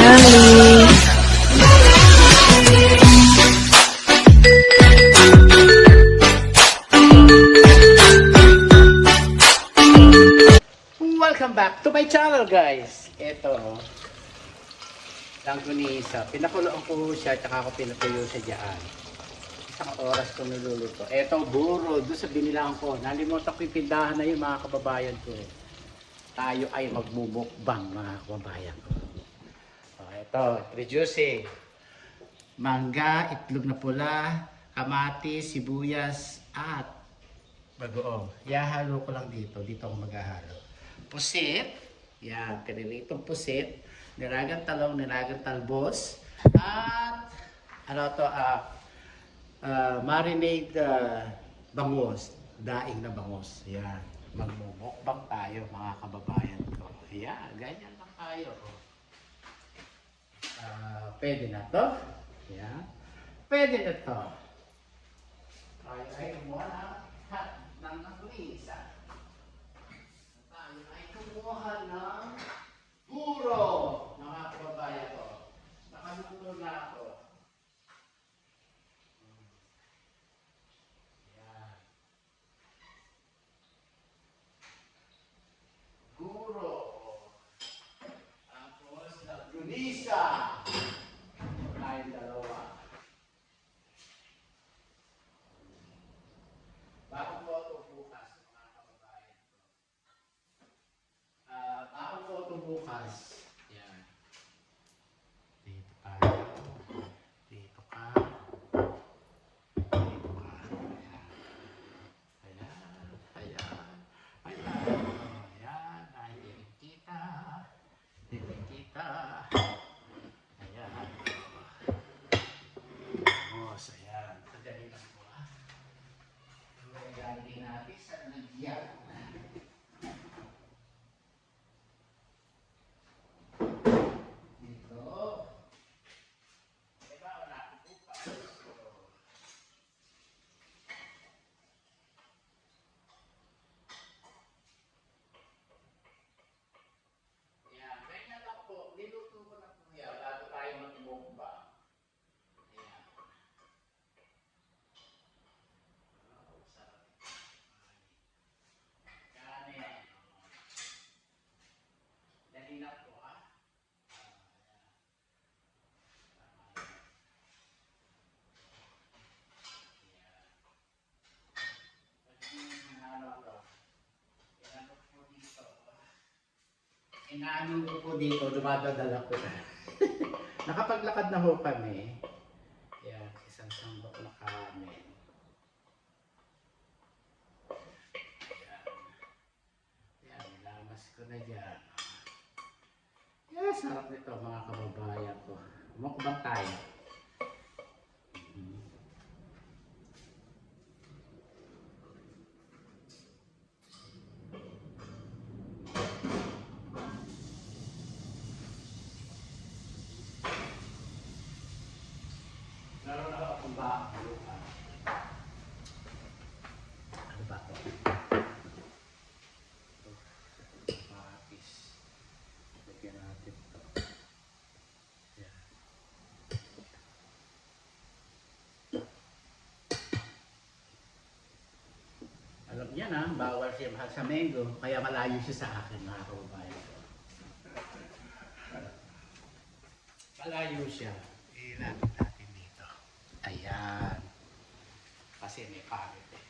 family. Welcome back to my channel, guys. Ito, langgunisa. Pinakuloan ko siya, tsaka ako pinatuyo siya dyan. Isang oras ko niluluto. Ito, buro. Doon sa binilang ko. Nalimutan ko yung pindahan na yun, mga kababayan ko. Tayo ay magmumukbang, mga kababayan ko. Ito, introducing. Mangga, itlog na pula, kamatis, sibuyas, at bagoong. Ihahalo ko lang dito. Dito ako maghahalo. Pusit. Yan, kaniritong pusit. Nilagang talong, nilagang talbos. At ano to, marinade bangus. Daing na bangus. Yan. Magmumukbang tayo, mga kababayan ko. Yan, ganyan lang tayo. Pwede na to. Yan. Pwede na to. Tayo ay kumuha na hat ng langgunisa. Tayo ay kumuha ng buro, mga kababayan ko. Nakaluto na ako. Yan. Buro. Tapos langgunisa. Tayong dalawa. Bago po ito bukas, mga kababayan ko. Bago po ito bukas. Yan. Dito tayo. Dito ka. Dito ka. Ayan. Ayan. Ayan. Ayan. Ayan. Kita. Dito kita. Ayan. Vamos. Ayan. Sadali lang po. Lagi natin sa nagyan. Dito. Diba wala ko bukas. Yan. Ganyan lang po. Niluto ko na po yan. Bago tayo mag-mukbang. Ayan. Oh, sarap. Kanin. Dali lang po, ha? Inaano ko po dito, dumadadala ko na. Nakapaglakad na ho kami. Yan, isang sambok na kanin. Yan. Yan, nilamas ko na dyan. Yes, sarap nito mga kababayan ko. Mukbang tayo. Meron na akong bako. Ano ba ito? Patis. Lagyan natin ito. Yan. Alam niya na, bawal siya mahal sa mango. Kaya malayo siya sa akin, mga kababayan ko. Malayo siya. Ilapit natin dito. Ayan. Kasi may pangit eh.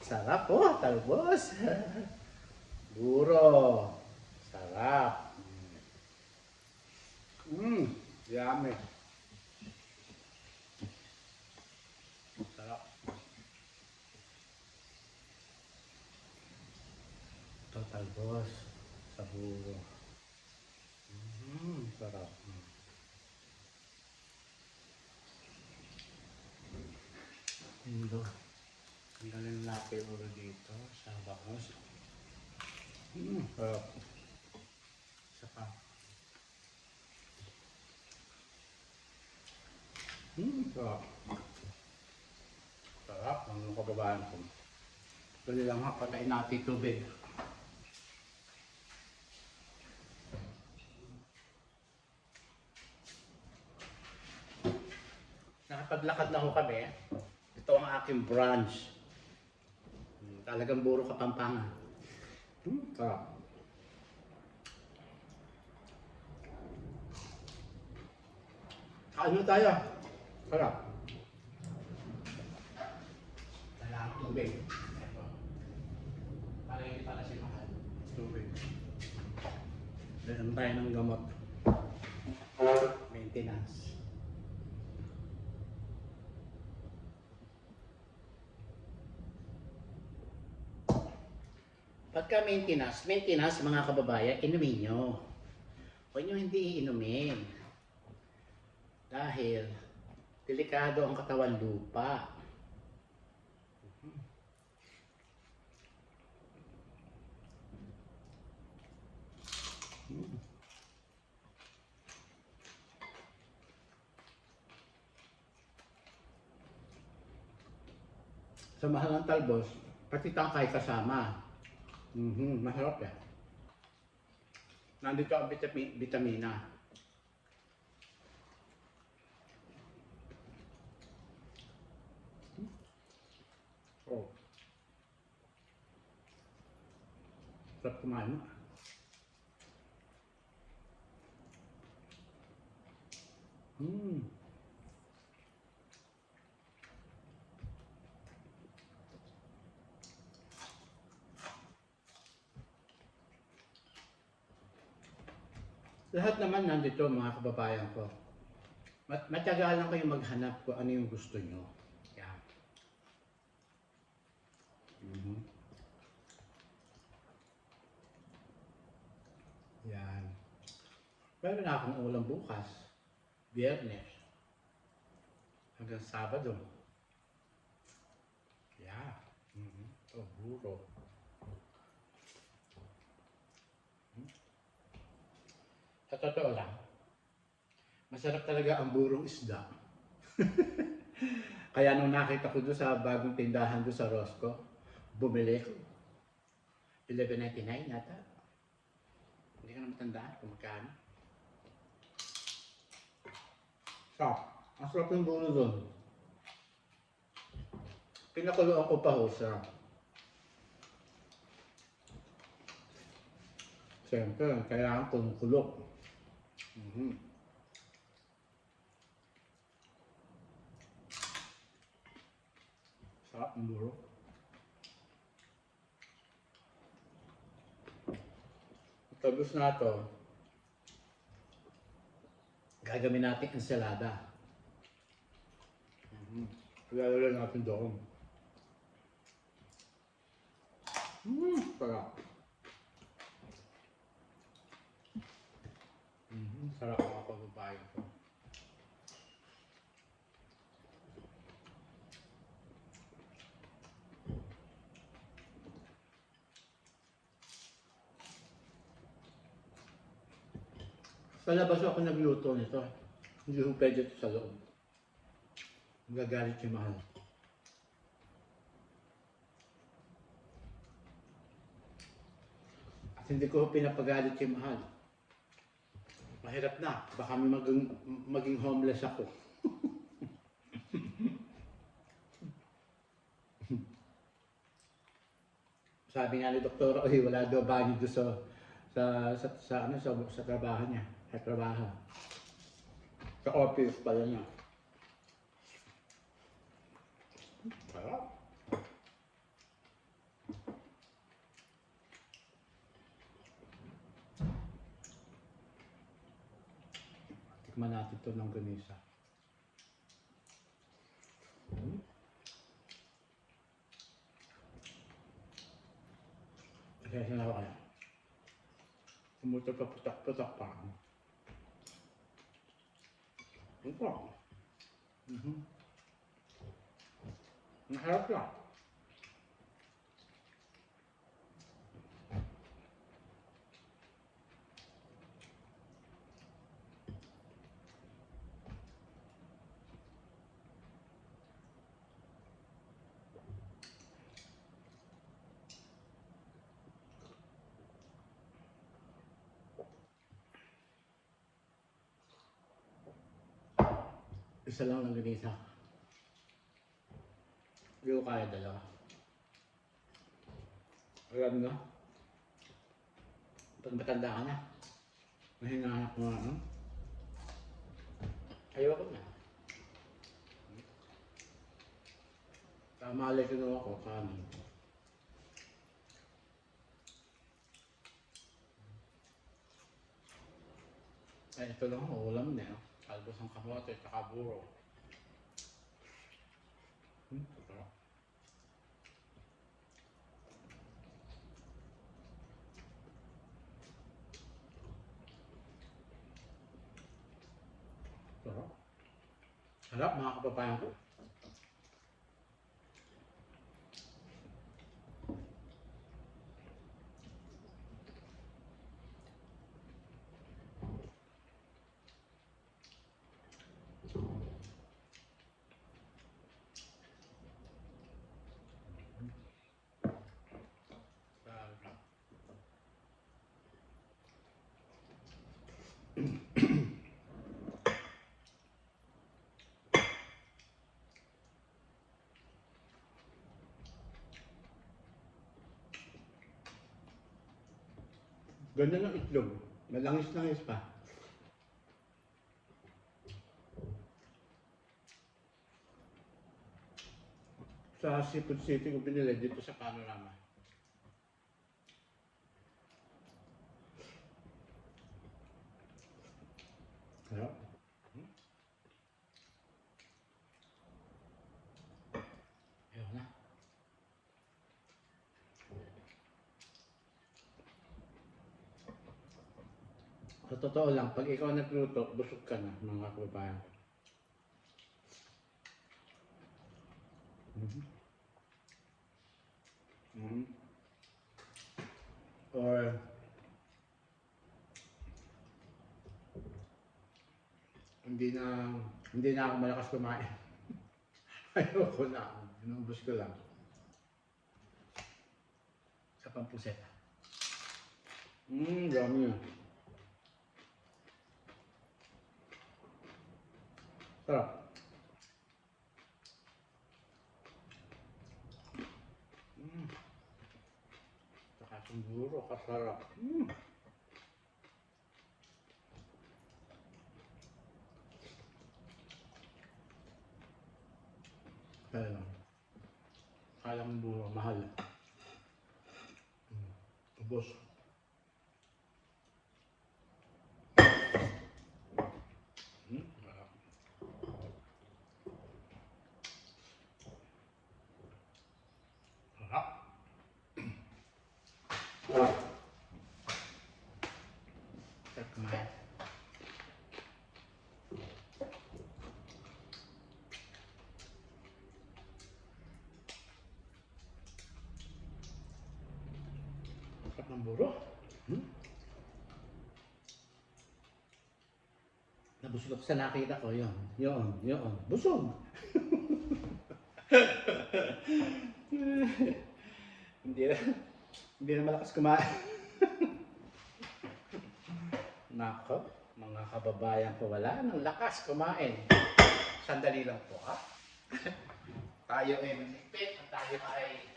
Sarap po, talbos. Buro. Sarap. Yummy. Sarap. Ito talbos sa buro. Sarap. Ito. Ang galing lapi uro dito sa bangus. Sarap. Isa pa. Sarap. Sarap. Ang kababayan ko. Dali lang ha, patayin natin tubig. Naglakad na ho kami. Ito ang aking brunch. Talagang buro Kapampangan. Sarap. Kain na tayo. Sarap. Kailangan tubig. Ito. Para hindi pala si mahal. Tubig. Dahil tayo ng gamot. Maintenance. Pagka maintenance mga kababayan, inumin nyo. Huwag nyo hindi iinumin. Dahil, delikado ang katawan lupa. Sa mahal ng talbos, pati tangkay kasama. Masarap yan. Nandito ang vitamina. Oh. Sarap kumain. Lahat naman nandito mga kababayan ko. Matyaga lang kayo maghanap kung ano yung gusto nyo. Yan. Yan. Meron na akong ulam bukas. Biyernes. Hanggang Sabado. Yeah. Ito, buro. Sa totoo lang, masarap talaga ang burong isda. Kaya nung nakita ko doon sa bagong tindahan doon sa Rosco, bumili ko. 11.99 yata. Hindi ko na matandaan kung magkano. Sarap. Ang sarap ng buro doon. Pinakuluan ko pa ho sa siyempre, kailangan kumukulok. Sarap ng buro. Tapos na ito, gagawin natin ensalada. Lalagyan natin doon. Sarap. Sarap mga kababayan ko. Sa labas ako nagluto nito. Hindi ko pwede ito sa loob. Magagalit yung mahal. At hindi ko pinapagalit yung mahal. Mahirap na. Baka maging homeless ako. Sabi nga ni Doktora, wala daw bagay doon sa trabaho niya. Sa trabaho. Sa office pala niya. Sarap. Tikman natin ito ng ganisa. Kaya sinawa kaya. Umutot pa putak-putak pa. Ito. Naharap lang. Isa lang ang ganisa. Hindi ko kaya dalawa. Alam mo, pag matanda ka na, mahinahanap mo ano? Ayoko na. Tamali ko na ako, kanin. Ay, ito lang ang ulam niya. Albos ng kamote, tsaka buro. Sarap. Sarap. Sarap mga kababayan ko. Sarap. Ganda ng itlog. Malangis-langis pa. Sa Seafood City ko binili dito sa Panorama. Sarap. Ayun na. Sa totoo lang, pag ikaw nagluto, busog ka na mga kababayan. Or hindi na ako malakas kumain. Ayoko na. Inubos ko lang. Sa pampuset. Dami yun. Sarap. Saka siguro kasarap. Kaya lang. Kaya lang buro, mahal. Ubos. Sarap. Sarap. Sarap kumain. Sarap ng buro. Nabusog ako sa nakita ko, yun. Busog. hindi na malakas kumain. Nako, mga kababayan ko, wala ng lakas kumain. Sandali lang po, ha? Tayo ay manipit at tayo ay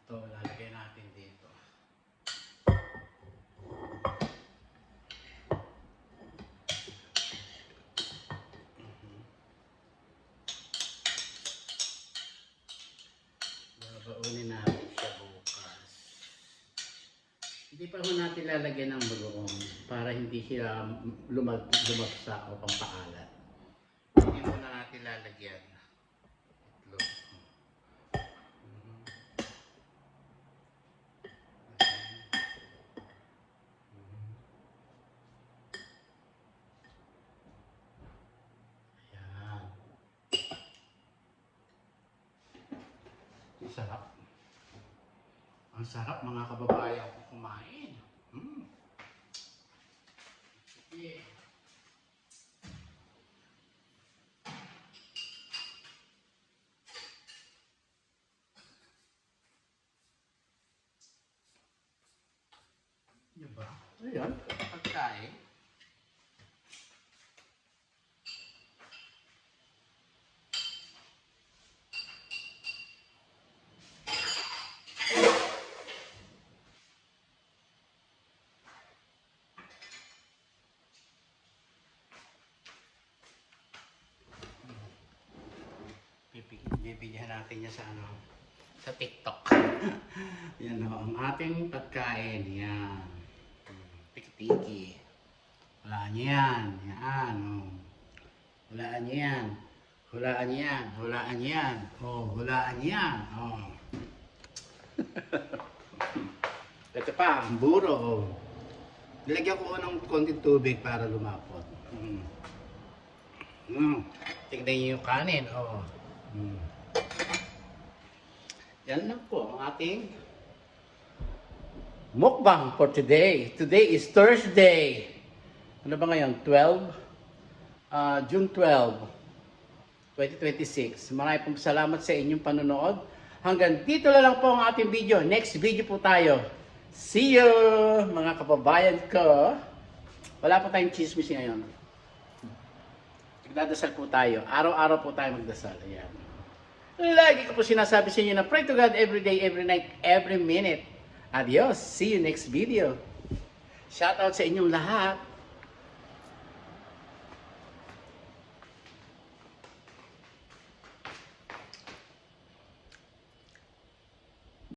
ito, lalagay natin dito. Babaunin natin siya bukas. Hindi pa ho natin lalagyan ng bagoong para hindi siya lumagsa o pampaalat. Hindi muna natin lalagyan. Itlog. Sarap. Ang sarap mga kababayan kung kumain. Ayan, pagkain. Bibigyan natin niya sa ano, sa TikTok. Yan o, ang ating pagkain. Yan. Tiki-tiki. Hulaan niyo yan. Yan o. Hulaan niyo yan. Hulaan niyo yan. Hulaan niyo yan. O, hulaan niyo yan. O. Ito pa, ang buro o. Nilagyan ko ng konting tubig para lumapot. Tignan niyo yung kanin. O. Yan lang po ang ating mukbang for today. Today is Thursday. Ano ba ngayon? June 12, 2026. Maraming pong salamat sa inyong panonood. Hanggang dito na lang po ang ating video. Next video po tayo. See you, mga kababayan ko. Wala po tayong chismis ngayon. Nagdadasal po tayo. Araw-araw po tayo magdasal. Ayan. Lagi ko po sinasabi sa inyo na pray to God every day, every night, every minute. Adios. See you next video. Shout out sa inyong lahat.